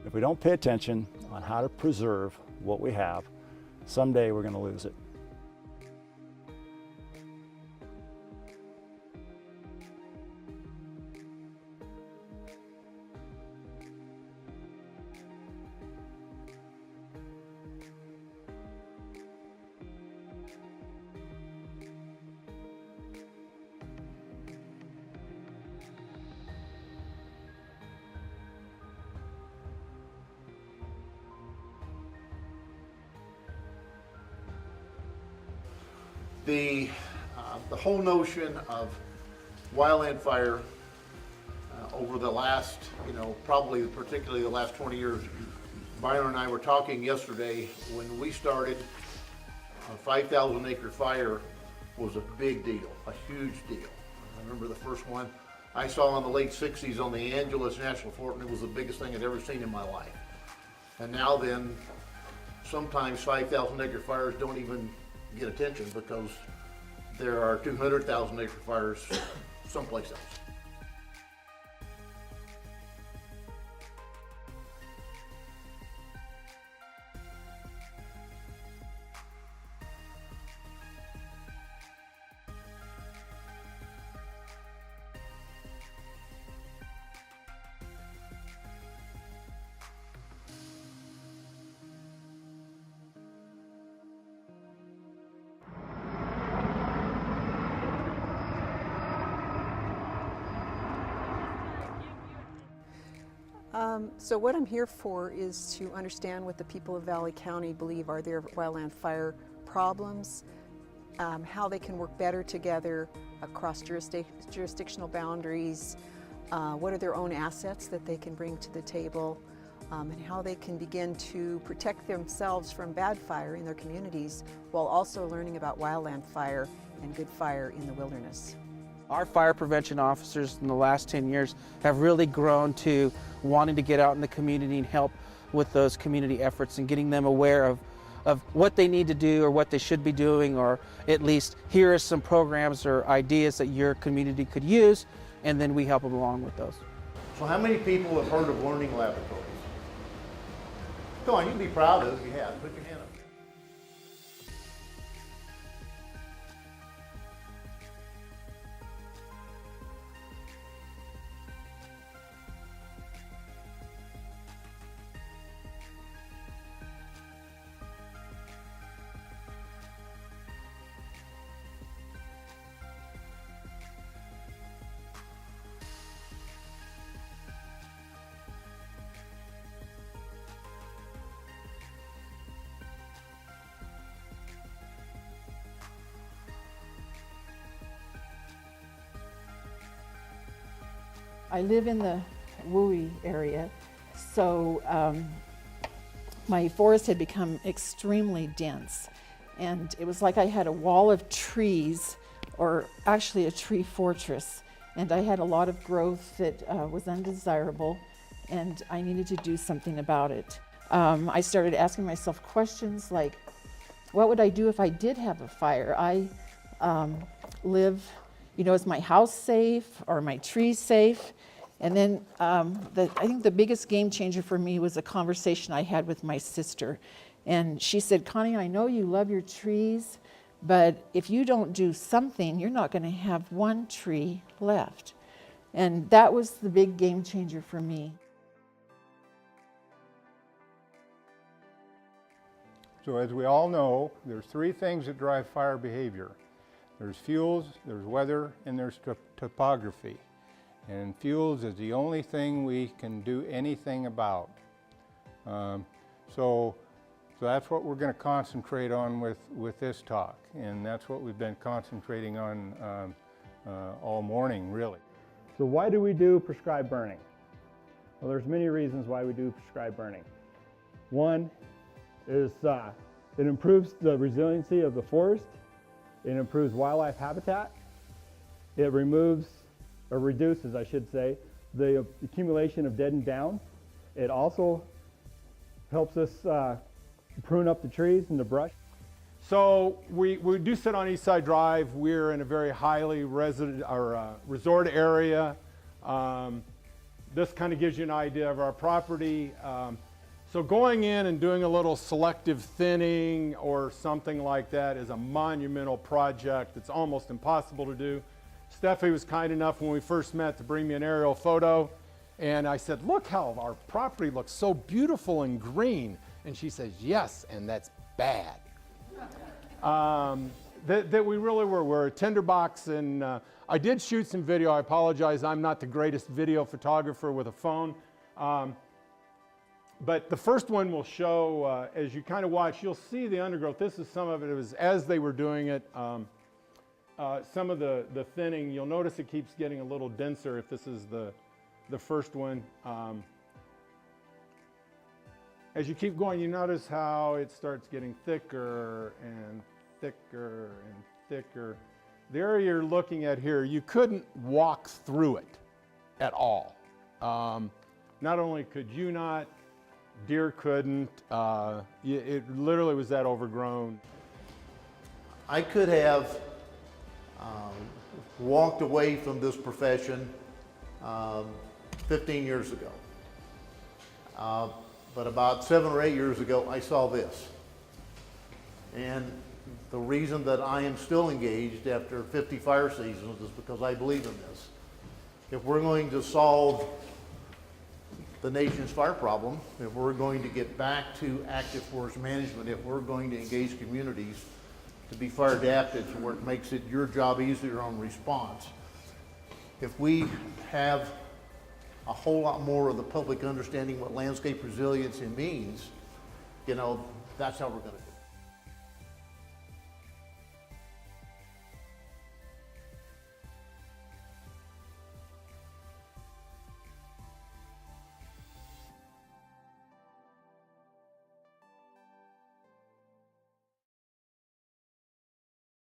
If we don't pay attention on how to preserve what we have, someday we're going to lose it. The whole notion of wildland fire over the last, probably particularly the last 20 years, Byron and I were talking yesterday when we started. A 5,000 acre fire was a big deal, a huge deal. I remember the first one I saw in the late 60s on the Angeles National Forest, and it was the biggest thing I'd ever seen in my life. And now then, sometimes 5,000 acre fires don't even get attention because there are 200,000 acre fires someplace else. So what I'm here for is to understand what the people of Valley County believe are their wildland fire problems, how they can work better together across jurisdictional boundaries, what are their own assets that they can bring to the table, and how they can begin to protect themselves from bad fire in their communities while also learning about wildland fire and good fire in the wilderness. Our fire prevention officers in the last 10 years have really grown to wanting to get out in the community and help with those community efforts and getting them aware of what they need to do or what they should be doing, or at least here are some programs or ideas that your community could use, and then we help them along with those. So how many people have heard of learning laboratories? Come on, you can be proud of it if you have. Put your hand up. I live in the Wooey area, so my forest had become extremely dense, and it was like I had a wall of trees, or actually a tree fortress, and I had a lot of growth that was undesirable, and I needed to do something about it. I started asking myself questions like, what would I do if I did have a fire? I live, is my house safe? Are my trees safe? And then I think the biggest game changer for me was a conversation I had with my sister. And she said, Connie, I know you love your trees, but if you don't do something, you're not going to have one tree left. And that was the big game changer for me. So as we all know, there's three things that drive fire behavior. There's fuels, there's weather, and there's topography. And fuels is the only thing we can do anything about. So that's what we're going to concentrate on with this talk. And that's what we've been concentrating on all morning, really. So why do we do prescribed burning? Well, there's many reasons why we do prescribed burning. One is it improves the resiliency of the forest. It improves wildlife habitat. It removes, or reduces, I should say, the accumulation of dead and down. It also helps us prune up the trees and the brush. So we do sit on East Side Drive. We're in a very highly resort area. this kind of gives you an idea of our property. So going in and doing a little selective thinning or something like that is a monumental project. It's almost impossible to do. Steffi was kind enough when we first met to bring me an aerial photo. And I said, look how our property looks so beautiful and green. And she says, yes, and that's bad. That we really were. We're a tinderbox, and I did shoot some video. I apologize, I'm not the greatest video photographer with a phone. But the first one will show, as you kind of watch, you'll see the undergrowth. This is some of it. It was as they were doing it. Some of the thinning, you'll notice it keeps getting a little denser if this is the first one. As you keep going, you notice how it starts getting thicker and thicker and thicker. The area you're looking at here, you couldn't walk through it at all. Not only could you not, deer couldn't. It literally was that overgrown. I could have walked away from this profession 15 years ago. But about 7 or 8 years ago, I saw this. And the reason that I am still engaged after 50 fire seasons is because I believe in this. If we're going to solve the nation's fire problem, if we're going to get back to active forest management, if we're going to engage communities to be fire adapted to where it makes it your job easier on response, if we have a whole lot more of the public understanding what landscape resiliency means, you know, that's how we're going to do it.